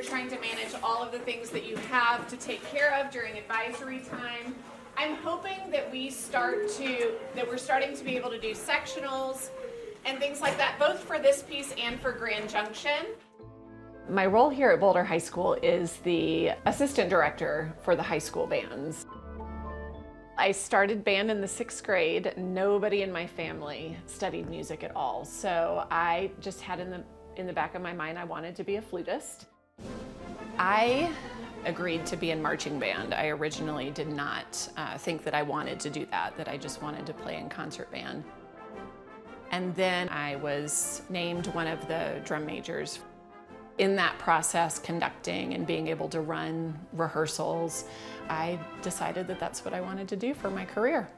you're trying to manage all of the things that you have to take care of during advisory time. I'm hoping that we're starting to be able to do sectionals and things like that, both for this piece and for Grand Junction. My role here at Boulder High School is the assistant director for the high school bands. I started band in the 6th grade. Nobody in my family studied music at all, so I just had in the back of my mind I wanted to be a flutist. I agreed to be in marching band. I originally did not think that I wanted to do that I just wanted to play in concert band. And then I was named one of the drum majors. In that process, conducting and being able to run rehearsals, I decided that that's what I wanted to do for my career.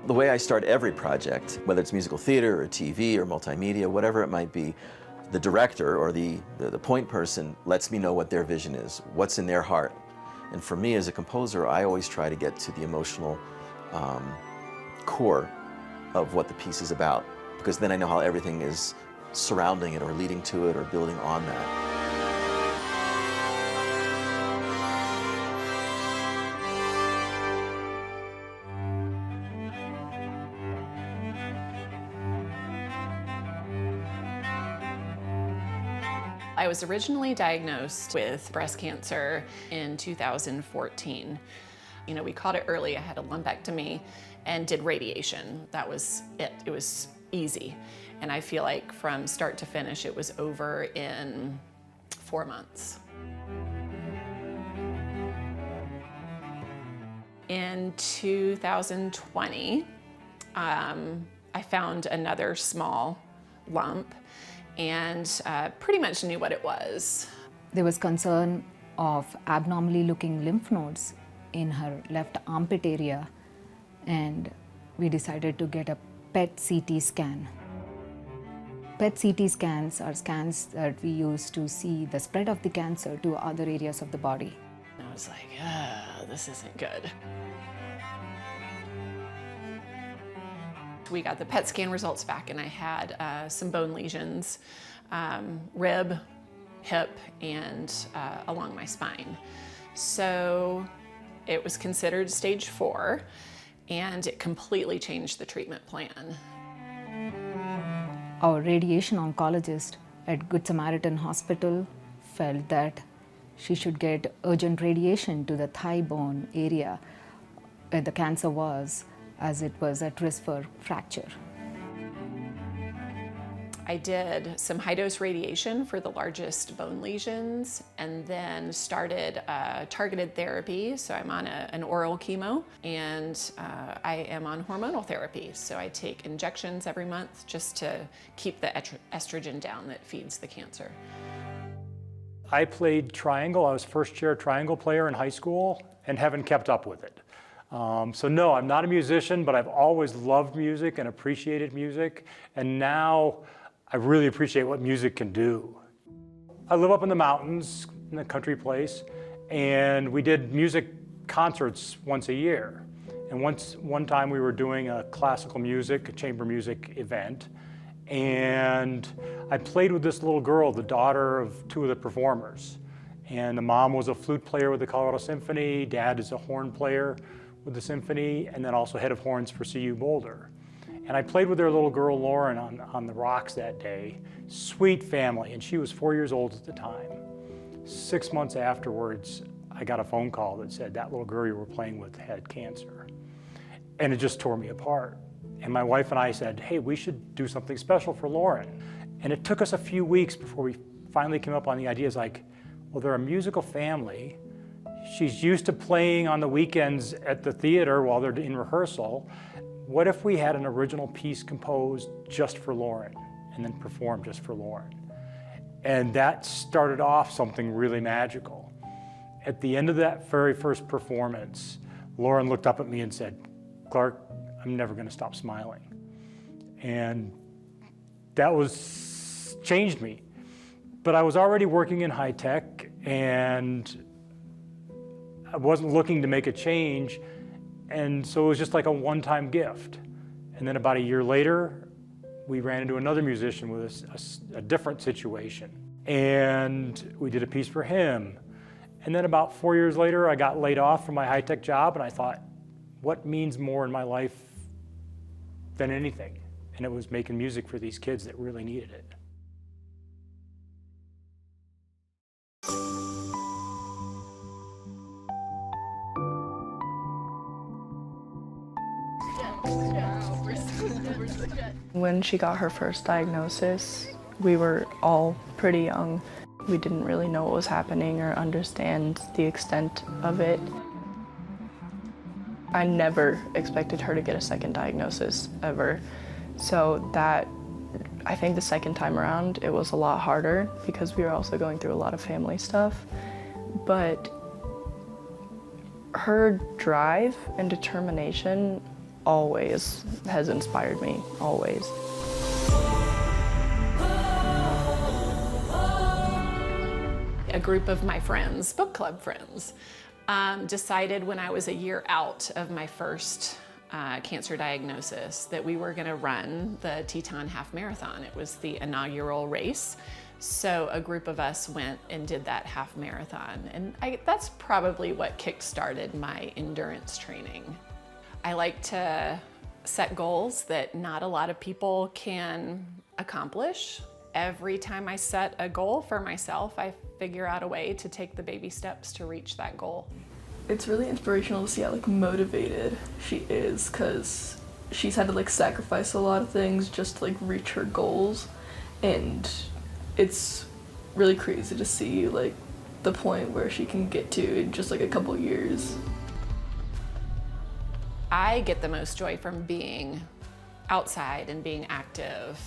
The way I start every project, whether it's musical theater or TV or multimedia, whatever it might be, the director or the point person lets me know what their vision is, what's in their heart. And for me as a composer, I always try to get to the emotional core of what the piece is about, because then I know how everything is surrounding it or leading to it or building on that. I was originally diagnosed with breast cancer in 2014. You know, we caught it early. I had a lumpectomy and did radiation. That was it. It was easy. And I feel like from start to finish, it was over in 4 months. In 2020, I found another small lump and pretty much knew what it was. There was concern of abnormally looking lymph nodes in her left armpit area, and we decided to get a PET CT scan. PET CT scans are scans that we use to see the spread of the cancer to other areas of the body. I was like, this isn't good. We got the PET scan results back, and I had some bone lesions, rib, hip, and along my spine. So it was considered stage 4, and it completely changed the treatment plan. Our radiation oncologist at Good Samaritan Hospital felt that she should get urgent radiation to the thigh bone area where the cancer was, as it was at risk for fracture. I did some high-dose radiation for the largest bone lesions, and then started targeted therapy. So I'm on an oral chemo, and I am on hormonal therapy. So I take injections every month just to keep the estrogen down that feeds the cancer. I played triangle. I was first chair triangle player in high school and haven't kept up with it. So no, I'm not a musician, but I've always loved music and appreciated music. And now I really appreciate what music can do. I live up in the mountains in a country place, and we did music concerts once a year. And one time we were doing a classical music, a chamber music event, and I played with this little girl, the daughter of 2 of the performers. And the mom was a flute player with the Colorado Symphony, dad is a horn player with the symphony, and then also head of horns for CU Boulder. And I played with their little girl, Lauren, on the rocks that day. Sweet family, and she was 4 years old at the time. 6 months afterwards, I got a phone call that said, that little girl you were playing with had cancer. And it just tore me apart. And my wife and I said, hey, we should do something special for Lauren. And it took us a few weeks before we finally came up on the ideas like, well, they're a musical family. She's used to playing on the weekends at the theater while they're in rehearsal. What if we had an original piece composed just for Lauren and then performed just for Lauren? And that started off something really magical. At the end of that very first performance, Lauren looked up at me and said, Clark, I'm never going to stop smiling. And that changed me. But I was already working in high tech, and I wasn't looking to make a change, and so it was just like a one-time gift. And then about a year later, we ran into another musician with a different situation, and we did a piece for him. And then about 4 years later, I got laid off from my high tech job, and I thought, what means more in my life than anything? And it was making music for these kids that really needed it. When she got her first diagnosis, we were all pretty young. We didn't really know what was happening or understand the extent of it. I never expected her to get a second diagnosis ever. So that, I think the second time around, it was a lot harder because we were also going through a lot of family stuff. But her drive and determination always has inspired me, always. A group of my friends, book club friends, decided when I was a year out of my first cancer diagnosis that we were going to run the Teton Half Marathon. It was the inaugural race. So a group of us went and did that half marathon. And that's probably what kick-started my endurance training. I like to set goals that not a lot of people can accomplish. Every time I set a goal for myself, I figure out a way to take the baby steps to reach that goal. It's really inspirational to see how motivated she is, because she's had to sacrifice a lot of things just to reach her goals, and it's really crazy to see the point where she can get to in just a couple years. I get the most joy from being outside and being active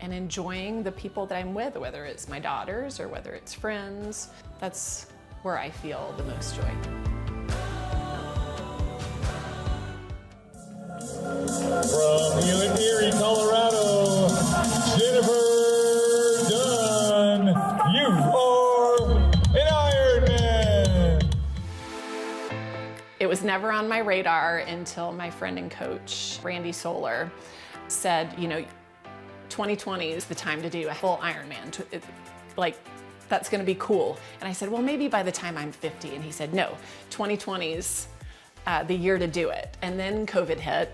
and enjoying the people that I'm with, whether it's my daughters or whether it's friends. That's where I feel the most joy. From Erie, Colorado, Jennifer Dunn, you are an Ironman. It was never on my radar until my friend and coach, Randy Solar, said, 2020 is the time to do a full Ironman. That's gonna be cool. And I said, well, maybe by the time I'm 50. And he said, no, 2020 is the year to do it. And then COVID hit,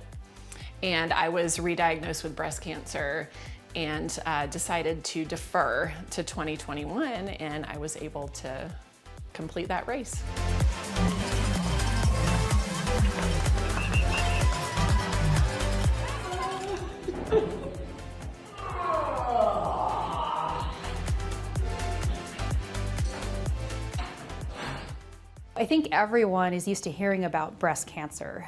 and I was re-diagnosed with breast cancer and decided to defer to 2021, and I was able to complete that race. I think everyone is used to hearing about breast cancer.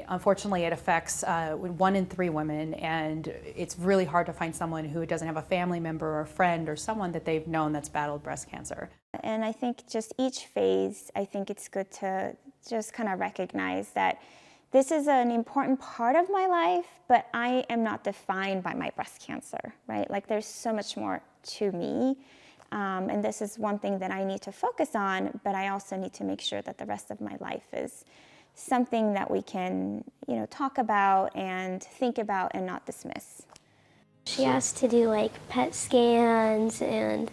Unfortunately, it affects 1 in 3 women, and it's really hard to find someone who doesn't have a family member or a friend or someone that they've known that's battled breast cancer. And I think just each phase, I think it's good to just kind of recognize that this is an important part of my life, but I am not defined by my breast cancer, right? There's so much more to me. And this is one thing that I need to focus on, but I also need to make sure that the rest of my life is something that we can, talk about and think about and not dismiss. She has to do PET scans and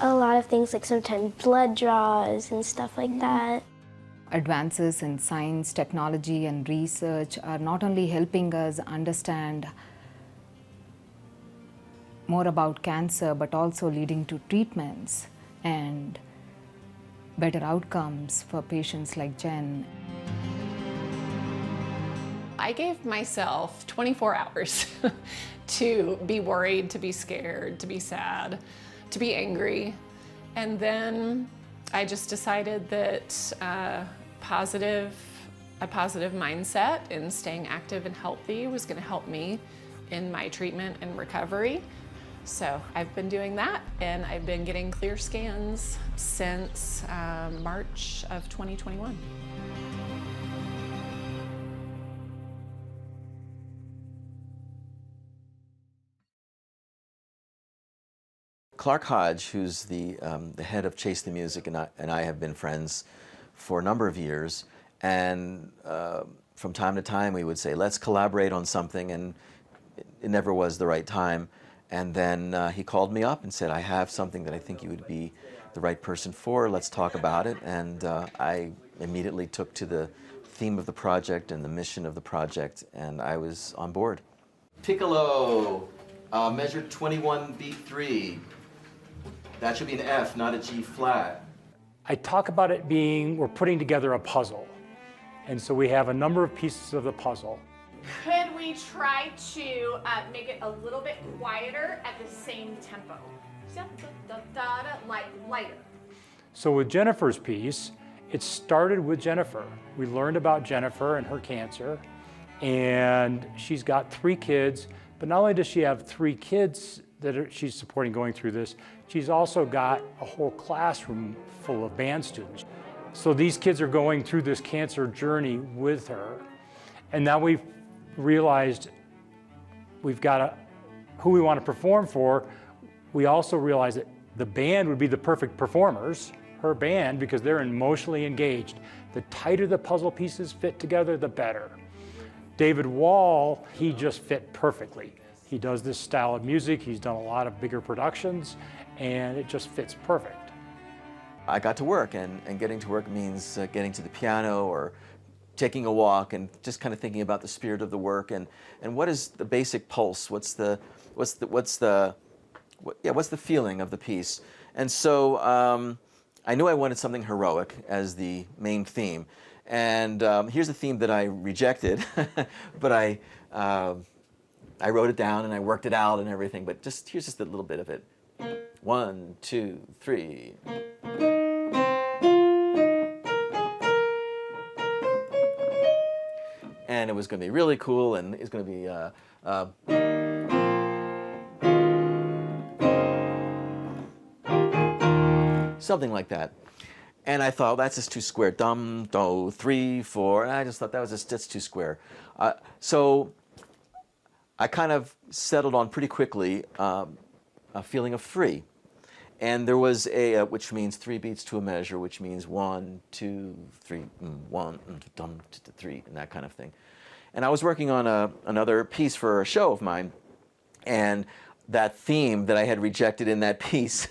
a lot of things, sometimes blood draws and stuff like that. Advances in science, technology, and research are not only helping us understand more about cancer, but also leading to treatments and better outcomes for patients like Jenn. I gave myself 24 hours to be worried, to be scared, to be sad, to be angry. And then I just decided that a positive mindset and staying active and healthy was going to help me in my treatment and recovery. So I've been doing that, and I've been getting clear scans since March of 2021. Clark Hodge, who's the head of Chase the Music, and I have been friends for a number of years. And from time to time, we would say, let's collaborate on something, and it never was the right time. And then he called me up and said, I have something that I think you would be the right person for. Let's talk about it. And I immediately took to the theme of the project and the mission of the project, and I was on board. Piccolo, measured 21 beat 3. That should be an F, not a G flat. I talk about it being, we're putting together a puzzle. And so we have a number of pieces of the puzzle. Could we try to make it a little bit quieter at the same tempo? Like lighter. So with Jennifer's piece, it started with Jennifer. We learned about Jennifer and her cancer, and she's got 3 kids, but not only does she have 3 kids that she's supporting going through this, she's also got a whole classroom full of band students. So these kids are going through this cancer journey with her, and now we've realized we've got who we want to perform for. We also realized that the band would be the perfect performers, her band, because they're emotionally engaged. The tighter the puzzle pieces fit together, the better. David Wall, he just fit perfectly. He does this style of music, he's done a lot of bigger productions, and it just fits perfect. I got to work, and getting to work means getting to the piano or taking a walk and just kind of thinking about the spirit of the work and what is the basic pulse, what's the feeling of the piece. And so I knew I wanted something heroic as the main theme. And here's a theme that I rejected, but I wrote it down and I worked it out and everything, but here's just a little bit of it. 1, 2, 3. And it was going to be really cool, and it's going to be something like that. And I thought, that's just too square. Dum, do, 3, 4. And I just thought that's too square. So I kind of settled on pretty quickly a feeling of free. And there was which means 3 beats to a measure, which means 1, 2, 3, 1, 2, 3, and that kind of thing. And I was working on another piece for a show of mine, and that theme that I had rejected in that piece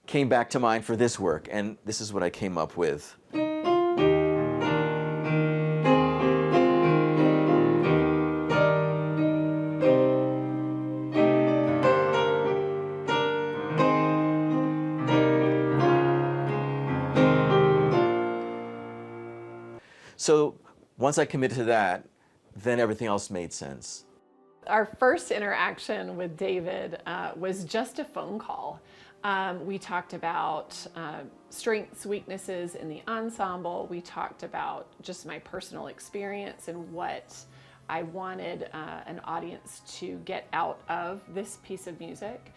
came back to mind for this work, and this is what I came up with. So once I committed to that, then everything else made sense. Our first interaction with David was just a phone call. We talked about strengths, weaknesses in the ensemble. We talked about just my personal experience and what I wanted an audience to get out of this piece of music.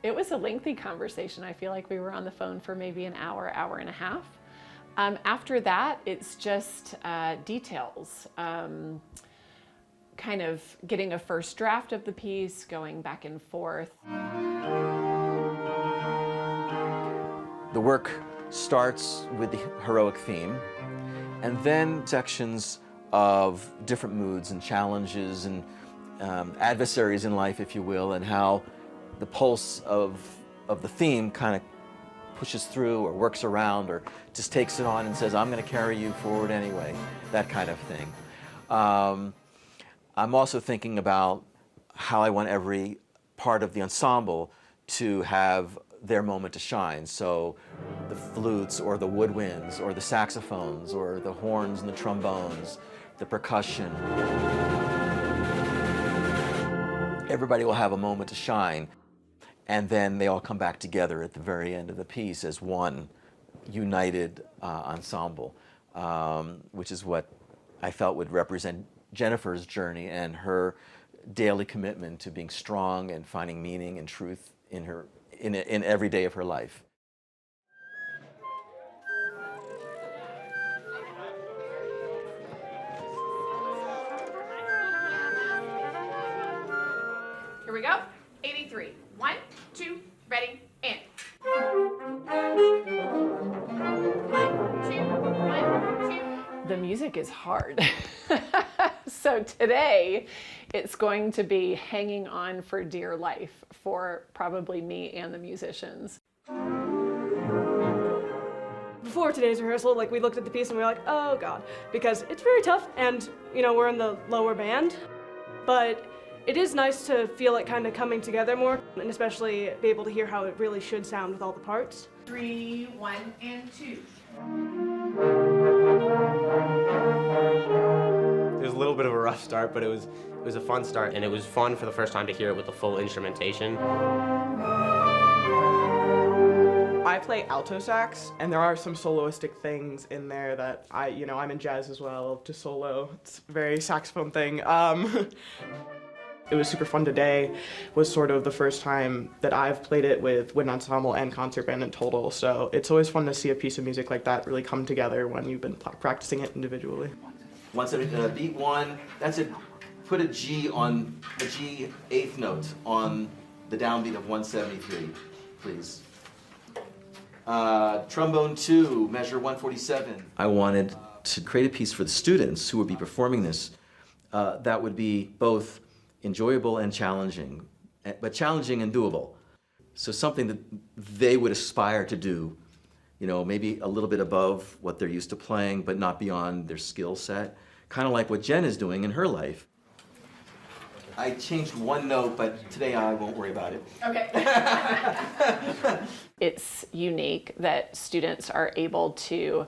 It was a lengthy conversation. I feel like we were on the phone for maybe an hour, hour and a half. After that, it's just details. Kind of getting a first draft of the piece, going back and forth. The work starts with the heroic theme, and then sections of different moods and challenges and adversaries in life, if you will, and how the pulse of the theme kind of pushes through or works around or just takes it on and says, I'm going to carry you forward anyway, that kind of thing. I'm also thinking about how I want every part of the ensemble to have their moment to shine. So the flutes or the woodwinds or the saxophones or the horns and the trombones, the percussion. Everybody will have a moment to shine, and then they all come back together at the very end of the piece as one united ensemble, which is what I felt would represent Jennifer's journey and her daily commitment to being strong and finding meaning and truth in every day of her life. Here we go. 83. 1, 2, ready, and. 1, 2, 1, 2. The music is hard. So today, it's going to be hanging on for dear life for probably me and the musicians. Before today's rehearsal, like, we looked at the piece and we were like, oh God, because it's very tough and, you know, we're in the lower band, but it is nice to feel it kind of coming together more, and especially be able to hear how it really should sound with all the parts. 3, 1, and 2. It was a little bit of a rough start, but it was a fun start, and it was fun for the first time to hear it with the full instrumentation. I play alto sax, and there are some soloistic things in there that I'm in jazz as well, to solo. It's a very saxophone thing. It was super fun today. Was sort of the first time that I've played it with wind ensemble and concert band in total, so it's always fun to see a piece of music like that really come together when you've been practicing it individually. Beat 1, that's it. Put a G on, a G 8th note on the downbeat of 173, please. Trombone 2, measure 147. I wanted to create a piece for the students who would be performing this that would be both enjoyable and challenging, but challenging and doable. So something that they would aspire to do, you know, maybe a little bit above what they're used to playing, but not beyond their skill set. Kind of like what Jenn is doing in her life. I changed one note, but today I won't worry about it. Okay. It's unique that students are able to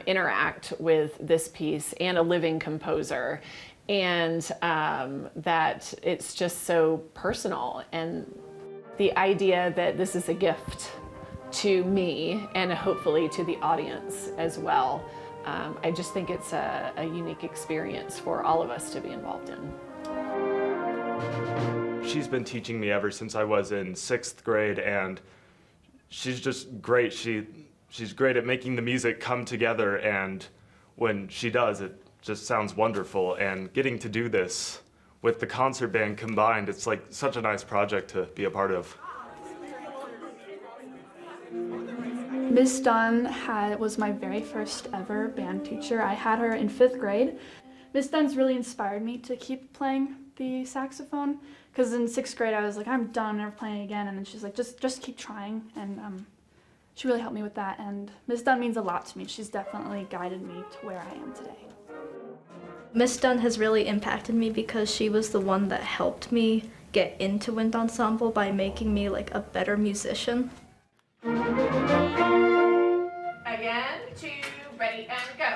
interact with this piece and a living composer, and that it's just so personal. And the idea that this is a gift to me and hopefully to the audience as well. I just think it's a unique experience for all of us to be involved in. She's been teaching me ever since I was in 6th grade, and she's just great. She's great at making the music come together, and when she does, it just sounds wonderful. And getting to do this with the concert band combined, it's like such a nice project to be a part of. Miss Dunn was my very first ever band teacher. I had her in 5th grade. Miss Dunn's really inspired me to keep playing the saxophone, because in 6th grade I was like, I'm done, never playing again, and then she's like, just keep trying, and she really helped me with that, and Miss Dunn means a lot to me. She's definitely guided me to where I am today. Miss Dunn has really impacted me because she was the one that helped me get into wind ensemble by making me like a better musician. Again, 2, ready, and go.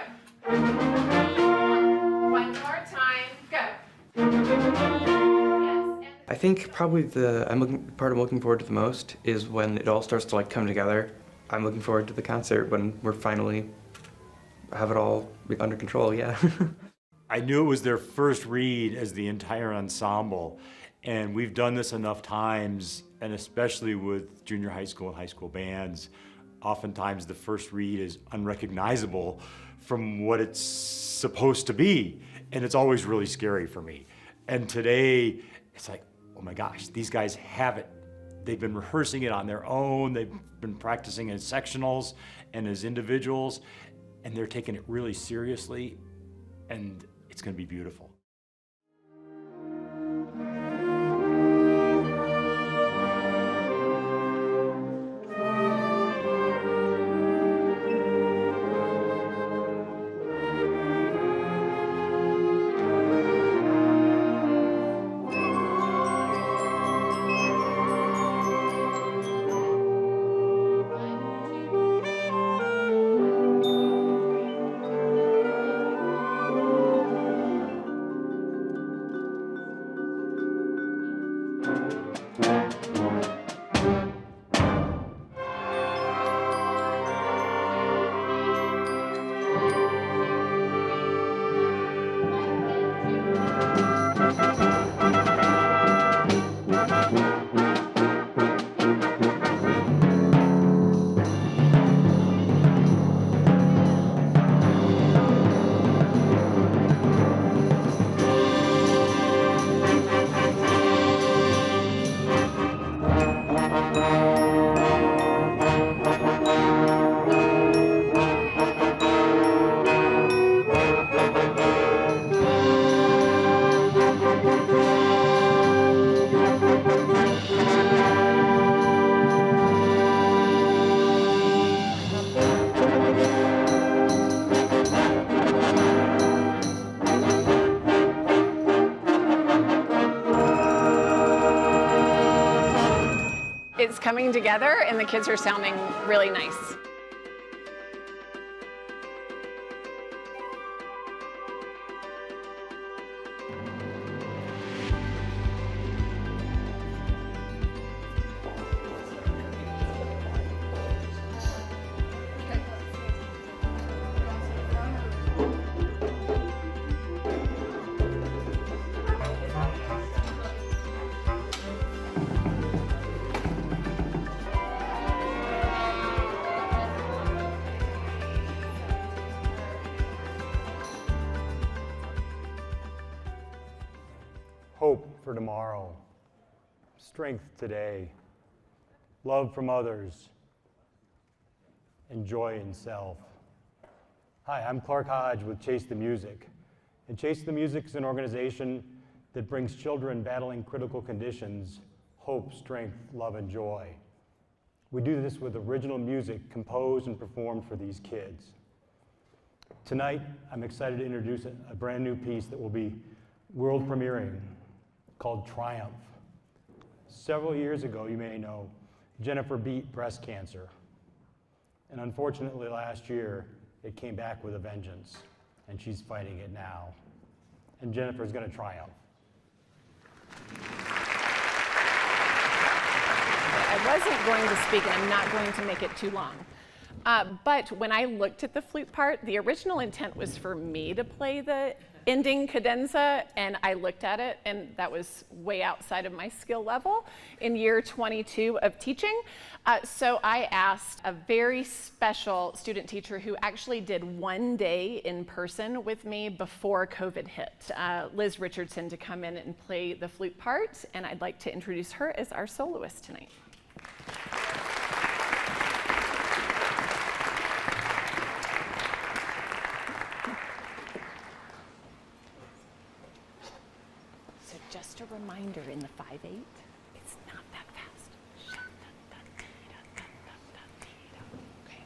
1 more time, go. I think probably part I'm looking forward to the most is when it all starts to like come together. I'm looking forward to the concert when we're finally have it all under control, yeah. I knew it was their first read as the entire ensemble, and we've done this enough times, and especially with junior high school and high school bands, oftentimes the first read is unrecognizable from what it's supposed to be, and it's always really scary for me. And today, it's like, oh my gosh, these guys have it. They've been rehearsing it on their own, they've been practicing as sectionals and as individuals, and they're taking it really seriously, and it's gonna be beautiful. It's coming together and the kids are sounding really nice. Hope for tomorrow, strength today, love from others, and joy in self. Hi, I'm Clark Hodge with Chase the Music. And Chase the Music is an organization that brings children battling critical conditions hope, strength, love, and joy. We do this with original music composed and performed for these kids. Tonight, I'm excited to introduce a brand new piece that will be world premiering, called Triumph. Several years ago, you may know, Jennifer beat breast cancer. And unfortunately, last year, it came back with a vengeance, and she's fighting it now. And Jennifer's gonna triumph. I wasn't going to speak, and I'm not going to make it too long. But when I looked at the flute part, the original intent was for me to play the ending cadenza, and I looked at it, and that was way outside of my skill level in year 22 of teaching. So I asked a very special student teacher who actually did one day in person with me before COVID hit, Liz Richardson, to come in and play the flute part, and I'd like to introduce her as our soloist tonight. Just a reminder, in the 5/8, it's not that fast. Okay.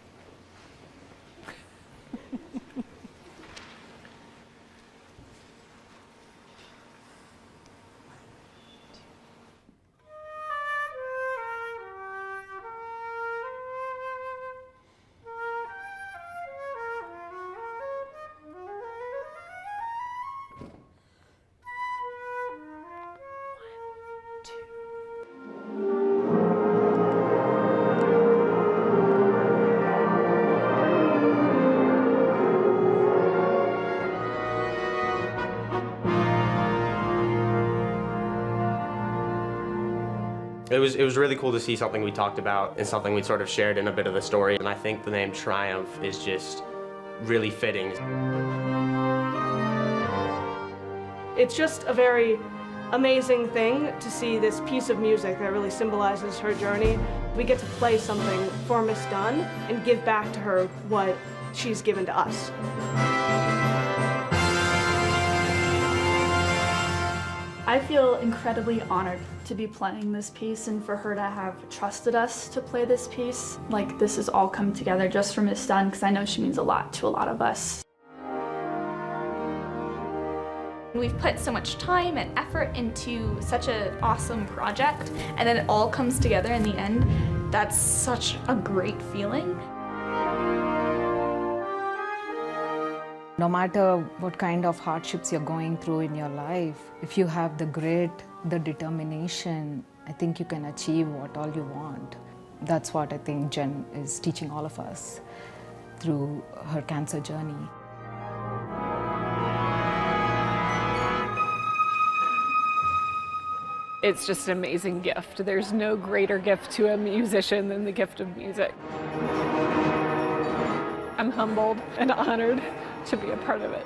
It was really cool to see something we talked about and something we sort of shared in a bit of the story. And I think the name Triumph is just really fitting. It's just a very amazing thing to see this piece of music that really symbolizes her journey. We get to play something for Miss Dunn and give back to her what she's given to us. I feel incredibly honored to be playing this piece and for her to have trusted us to play this piece. Like, this has all come together just for Miss Dunn, because I know she means a lot to a lot of us. We've put so much time and effort into such an awesome project, and then it all comes together in the end. That's such a great feeling. No matter what kind of hardships you're going through in your life, if you have the grit, the determination, I think you can achieve what all you want. That's what I think Jenn is teaching all of us through her cancer journey. It's just an amazing gift. There's no greater gift to a musician than the gift of music. I'm humbled and honored to be a part of it.